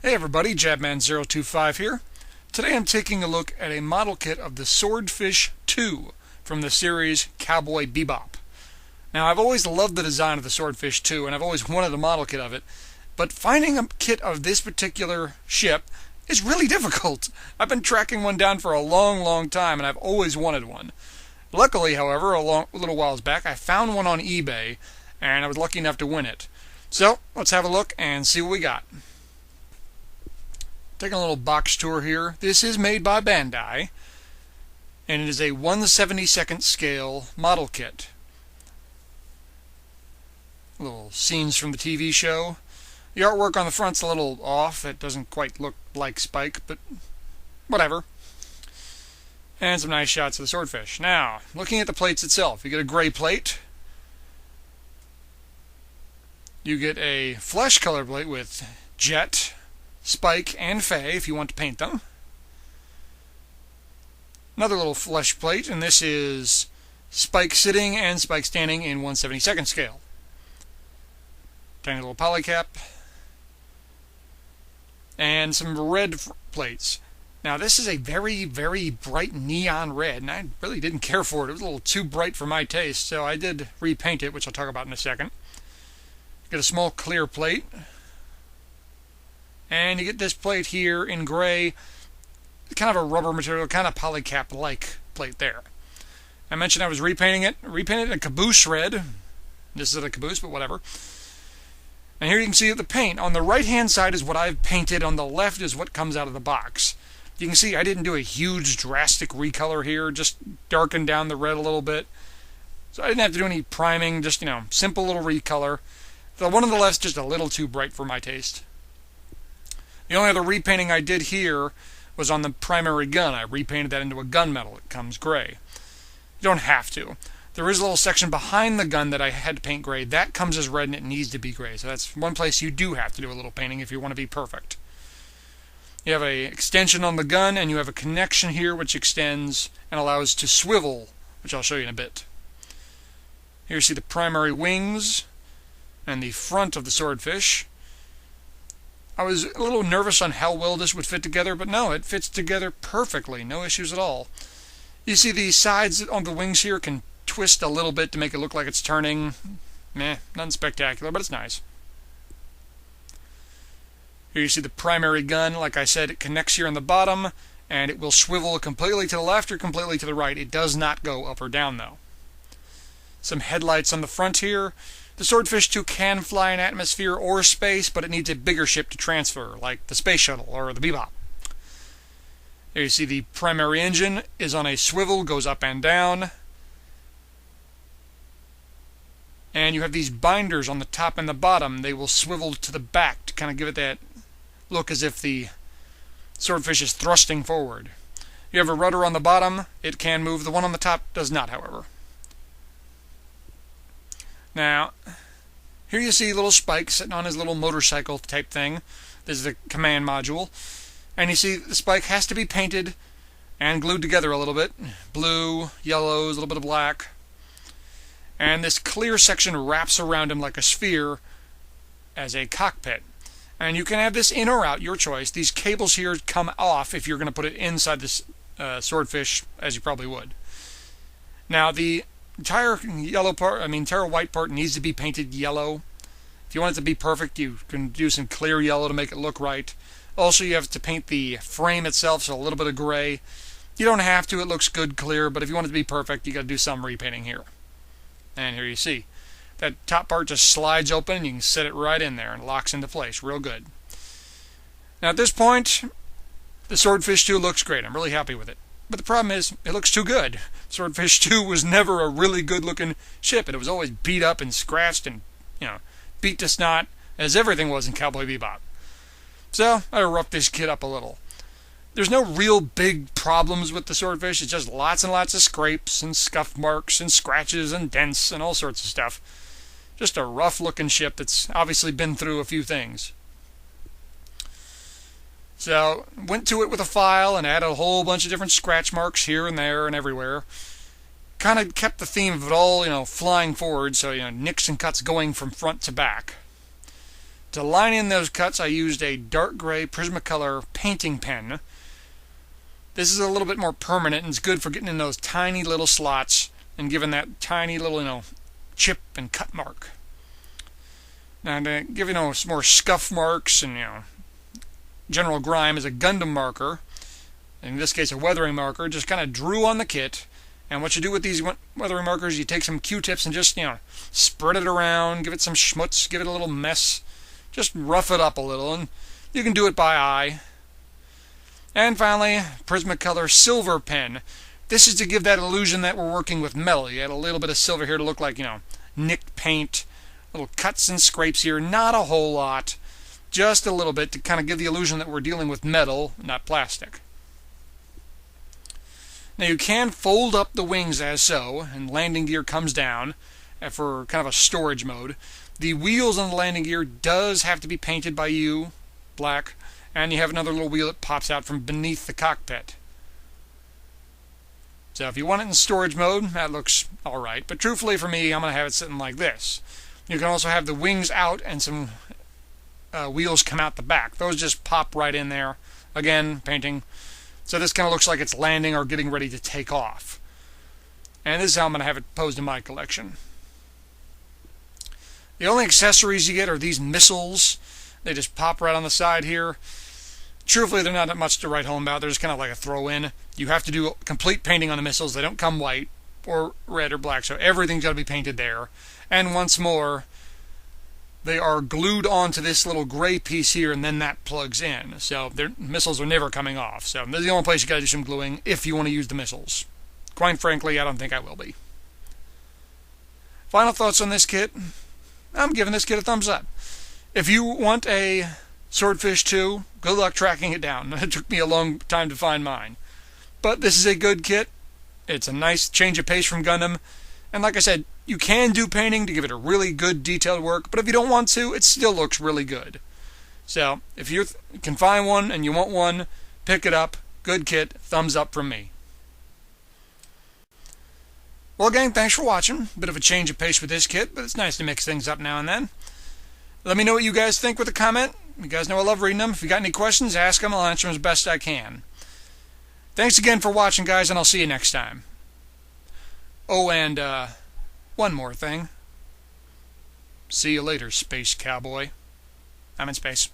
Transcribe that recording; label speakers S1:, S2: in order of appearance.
S1: Hey everybody, Jabman025 here. Today I'm taking a look at a model kit of the Swordfish II from the series Cowboy Bebop. Now I've always loved the design of the Swordfish II and I've always wanted a model kit of it, but finding a kit of this particular ship is really difficult. I've been tracking one down for a long time and I've always wanted one. Luckily, however, a little while back I found one on eBay and I was lucky enough to win it. So let's have a look and see what we got. Taking a little box tour here. This is made by Bandai, and it is a 1/72nd scale model kit. Little scenes from the TV show. The artwork on the front's a little off. It doesn't quite look like Spike, but whatever. And some nice shots of the swordfish. Now, looking at the plates itself, you get a gray plate. You get a flesh color plate with Jet, Spike, and Faye if you want to paint them. Another little flesh plate, and this is Spike sitting and Spike standing in 1/72nd scale. Tiny little polycap. And some red plates. Now this is a very bright neon red, and I really didn't care for it. It was a little too bright for my taste, so I did repaint it, which I'll talk about in a second. Get a small clear plate. And you get this plate here in gray, kind of a rubber material, kind of polycap-like plate there. I mentioned I was repainting it. Repainted in a caboose red. This is a caboose, but whatever. And here you can see the paint. On the right-hand side is what I've painted. On the left is what comes out of the box. You can see I didn't do a huge, drastic recolor here. Just darkened down the red a little bit. So I didn't have to do any priming. Just, simple little recolor. The one on the left's just a little too bright for my taste. The only other repainting I did here was on the primary gun. I repainted that into a gunmetal. It comes gray. You don't have to. There is a little section behind the gun that I had to paint gray. That comes as red and it needs to be gray. So that's one place you do have to do a little painting if you want to be perfect. You have an extension on the gun and you have a connection here which extends and allows to swivel, which I'll show you in a bit. Here you see the primary wings and the front of the swordfish. I was a little nervous on how well this would fit together, but no, it fits together perfectly. No issues at all. You see the sides on the wings here can twist a little bit to make it look like it's turning. Meh, nothing spectacular, but it's nice. Here you see the primary gun. Like I said, it connects here on the bottom, and it will swivel completely to the left or completely to the right. It does not go up or down, though. Some headlights on the front here. The Swordfish II can fly in atmosphere or space, but it needs a bigger ship to transfer, like the Space Shuttle or the Bebop. There you see the primary engine is on a swivel, goes up and down. And you have these binders on the top and the bottom. They will swivel to the back to kind of give it that look as if the swordfish is thrusting forward. You have a rudder on the bottom. It can move. The one on the top does not, however. Now, here you see little Spike sitting on his little motorcycle type thing. This is the command module. And you see the Spike has to be painted and glued together a little bit. Blue, yellows, a little bit of black. And this clear section wraps around him like a sphere as a cockpit. And you can have this in or out, your choice. These cables here come off if you're going to put it inside this swordfish, as you probably would. Now, the entire white part needs to be painted yellow. If you want it to be perfect, you can do some clear yellow to make it look right. Also, you have to paint the frame itself, so a little bit of gray. You don't have to, it looks good clear, but if you want it to be perfect, you got to do some repainting here. And here you see. That top part just slides open, and you can set it right in there, and it locks into place real good. Now at this point, the Swordfish II looks great. I'm really happy with it. But the problem is, it looks too good. Swordfish II was never a really good-looking ship. It was always beat up and scratched and, beat to snot, as everything was in Cowboy Bebop. So, I roughed this kit up a little. There's no real big problems with the Swordfish. It's just lots and lots of scrapes and scuff marks and scratches and dents and all sorts of stuff. Just a rough-looking ship that's obviously been through a few things. So, went to it with a file and added a whole bunch of different scratch marks here and there and everywhere. Kind of kept the theme of it all, flying forward, so, nicks and cuts going from front to back. To line in those cuts, I used a dark gray Prismacolor painting pen. This is a little bit more permanent and it's good for getting in those tiny little slots and giving that tiny little, chip and cut mark. Now to give, some more scuff marks and, general grime is a Gundam marker. In this case, a weathering marker. Just kind of drew on the kit. And what you do with these weathering markers, you take some Q-tips and just, spread it around, give it some schmutz, give it a little mess. Just rough it up a little, and you can do it by eye. And finally, Prismacolor Silver Pen. This is to give that illusion that we're working with metal. You add a little bit of silver here to look like, nicked paint. Little cuts and scrapes here. Not a whole lot. Just a little bit to kind of give the illusion that we're dealing with metal, not plastic. Now you can fold up the wings as so, and landing gear comes down for kind of a storage mode. The wheels on the landing gear does have to be painted by you, black, and you have another little wheel that pops out from beneath the cockpit. So if you want it in storage mode, that looks alright, but truthfully for me, I'm going to have it sitting like this. You can also have the wings out and some wheels come out the back. Those just pop right in there. Again, painting. So this kind of looks like it's landing or getting ready to take off. And this is how I'm going to have it posed in my collection. The only accessories you get are these missiles. They just pop right on the side here. Truthfully, they're not that much to write home about. They're just kind of like a throw-in. You have to do complete painting on the missiles. They don't come white or red or black, so everything's got to be painted there. And once more, they are glued onto this little gray piece here, and then that plugs in. So their missiles are never coming off. So this is the only place you got to do some gluing if you want to use the missiles. Quite frankly, I don't think I will be. Final thoughts on this kit. I'm giving this kit a thumbs up. If you want a Swordfish II, good luck tracking it down. It took me a long time to find mine. But this is a good kit. It's a nice change of pace from Gundam. And like I said, you can do painting to give it a really good detailed work, but if you don't want to, it still looks really good. So, if you can find one and you want one, pick it up. Good kit. Thumbs up from me. Well, gang, thanks for watching. Bit of a change of pace with this kit, but it's nice to mix things up now and then. Let me know what you guys think with a comment. You guys know I love reading them. If you got any questions, ask them. I'll answer them as best I can. Thanks again for watching, guys, and I'll see you next time. Oh, and, one more thing. See you later, Space Cowboy. I'm in space.